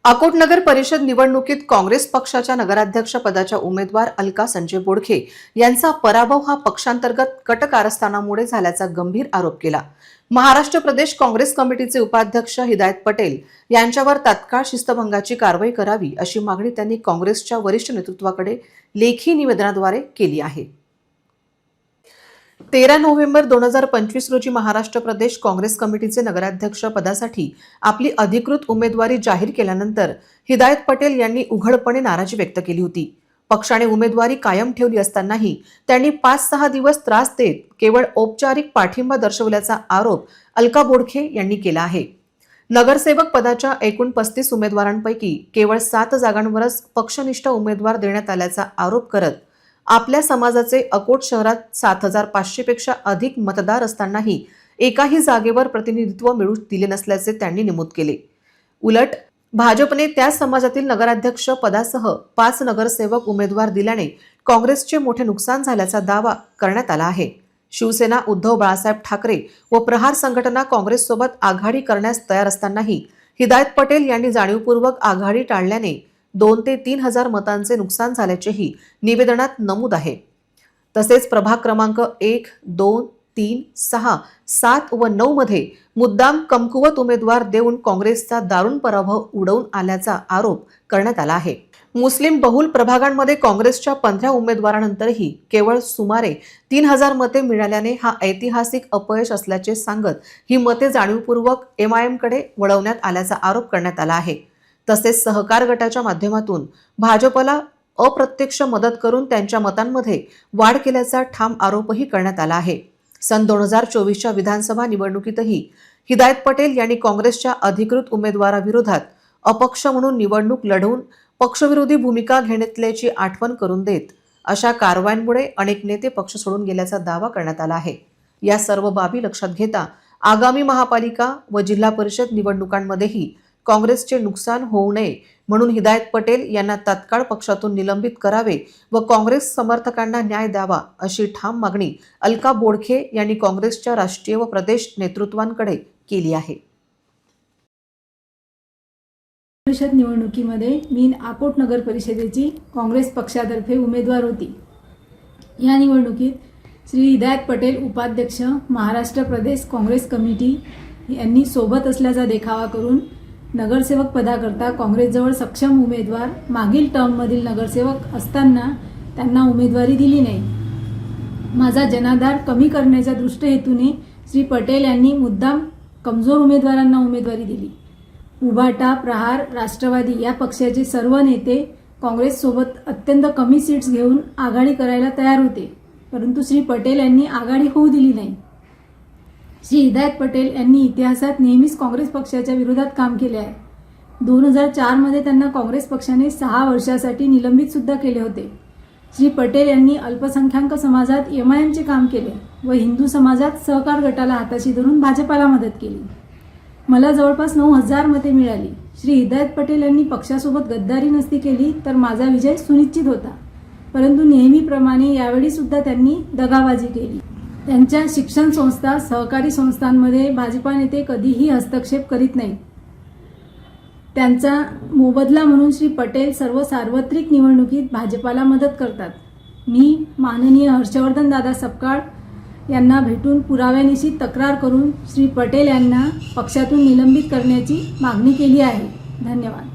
अकोट नगर परिषद निवडणुकीत काँग्रेस पक्षाच्या नगराध्यक्ष पदाच्या उमेदवार अलका संजय बोडखे यांचा पराभव हा पक्षांतर्गत कट कारस्थानामुळे झाल्याचा गंभीर आरोप केला। महाराष्ट्र प्रदेश काँग्रेस कमिटीचे उपाध्यक्ष हिदायत पटेल यांच्यावर तात्काळ शिस्तभंगाची कारवाई करावी अशी मागणी त्यांनी काँग्रेसच्या वरिष्ठ नेतृत्वाकडे लेखी निवेदनाद्वारे केली आहे। 13 नोव्हेंबर 2025 रोजी महाराष्ट्र प्रदेश काँग्रेस कमिटीचे नगराध्यक्ष पदासाठी आपली अधिकृत उमेदवारी जाहीर केल्यानंतर हिदायत पटेल यांनी उघडपणे नाराजी व्यक्त केली होती। पक्षाने उमेदवारी कायम ठेवली असतानाही त्यांनी 5-6 दिवस त्रास देत केवळ औपचारिक पाठिंबा दर्शवल्याचा आरोप अलका बोडखे यांनी केला आहे। नगरसेवक पदाच्या एकूण 35 उमेदवारांपैकी केवळ 7 जागांवरच पक्षनिष्ठ उमेदवार देण्यात आल्याचा आरोप करत आपल्या समाजाचे अकोट शहरात 7500 पेक्षा अधिक मतदार असतानाही एकाही जागेवर प्रतिनिधित्व मिळू दिले नसल्याचे त्यांनी नमूद केले। उलट भाजपने त्या समाजातील नगराध्यक्ष पदासह 5 नगरसेवक उमेदवार दिल्याने काँग्रेसचे मोठे नुकसान झाल्याचा दावा करण्यात आला आहे। शिवसेना, उद्धव बाळासाहेब ठाकरे व प्रहार संघटना काँग्रेससोबत आघाडी करण्यास तयार असतानाही हिदायत पटेल यांनी जाणीवपूर्वक आघाडी टाळल्याने 2 ते 3 हजार मतांचे नुकसान झाल्याचेही निवेदनात नमूद आहे। तसेच प्रभाग क्रमांक 1, 2, 3, 6, 7 व 9 मध्ये मुद्दाम कमकुवत उमेदवार देऊन काँग्रेसचा दारुण पराभव उडवून आल्याचा आरोप करण्यात आला आहे। मुस्लिम बहुल प्रभागांमध्ये काँग्रेसच्या 15 उमेदवारांनंतरही केवळ सुमारे 3000 मते मिळाल्याने हा ऐतिहासिक अपयश असल्याचे सांगत ही मते जाणीवपूर्वक MIM कडे वळवण्यात आल्याचा आरोप करण्यात आला आहे। तसेच सहकार गटाच्या माध्यमातून भाजपला अप्रत्यक्ष मदत करून त्यांच्या मतांमध्ये वाढ केल्याचा ठाम आरोपही करण्यात आला आहे। सन 2024च्या विधानसभा निवडणुकीतही हिदायत पटेल यांनी काँग्रेसच्या अधिकृत उमेदवाराविरोधात अपक्ष म्हणून निवडणूक लढवून पक्षविरोधी भूमिका घेतल्याची आठवण करून देत अशा कारवायांमुळे अनेक नेते पक्ष सोडून गेल्याचा दावा करण्यात आला आहे। या सर्व बाबी लक्षात घेता आगामी महापालिका व जिल्हा परिषद निवडणुकांमध्येही काँग्रेसचे नुकसान होऊ नये म्हणून हिदायत पटेल यांना तात्काळ पक्षातून निलंबित करावे व काँग्रेस समर्थकांना न्याय द्यावा अशी ठाम मागणी अलका बोडखे यांनी काँग्रेसच्या राष्ट्रीय व प्रदेश नेतृत्वांकडे केली आहे। परिषद निवडणुकीमध्ये मी अकोट नगर परिषदेची काँग्रेस पक्षातर्फे उमेदवार होती। या निवडणुकीत श्री हिदायत पटेल उपाध्यक्ष महाराष्ट्र प्रदेश काँग्रेस कमिटी यांनी सोबत असल्याचा देखावा करून नगरसेवक पदाकरता काँग्रेसजवळ सक्षम उमेदवार मागील टर्ममधील नगरसेवक असताना त्यांना उमेदवारी दिली नाही। माझा जनाधार कमी करण्याच्या दृष्टीहेतूने श्री पटेल यांनी मुद्दाम कमजोर उमेदवारांना उमेदवारी दिली। उभाटा, प्रहार, राष्ट्रवादी या पक्षाचे सर्व नेते काँग्रेससोबत अत्यंत कमी सीट्स घेऊन आघाडी करायला तयार होते, परंतु श्री पटेल यांनी आघाडी होऊ दिली नाही। श्री हिदायत पटेल यांनी इतिहासात नेहमीच काँग्रेस पक्षाच्या विरोधात काम केले आहे। 2004 मध्ये त्यांना काँग्रेस पक्षाने 6 वर्षासाठी निलंबित सुद्धा केले होते। श्री पटेल यांनी अल्पसंख्याक समाजात MIM चे काम केले व हिंदू समाजात सहकार गटाला हाताशी धरून भाजपाला मदत केली। मला जवळपास 9000 मते मिळाली। श्री हिदायत पटेल यांनी पक्षासोबत गद्दारी नसती केली तर माझा विजय सुनिश्चित होता, परंतु नेहमीप्रमाणे यावेळी सुद्धा त्यांनी दगाबाजी केली। त्यांच्या शिक्षण संस्था, सहकारी संस्थांमध्ये भाजपा नेते कधीही हस्तक्षेप करीत नाहीत। त्यांचा मोबदला म्हणून श्री पटेल सर्व सार्वत्रिक निवडणुकीत भाजपाला मदत करतात। मी माननीय हर्षवर्धन दादा सपकाळ यांना भेटून पुराव्यानिशी तक्रार करून श्री पटेल यांना पक्षातून निलंबित करण्याची मागणी केली आहे। धन्यवाद।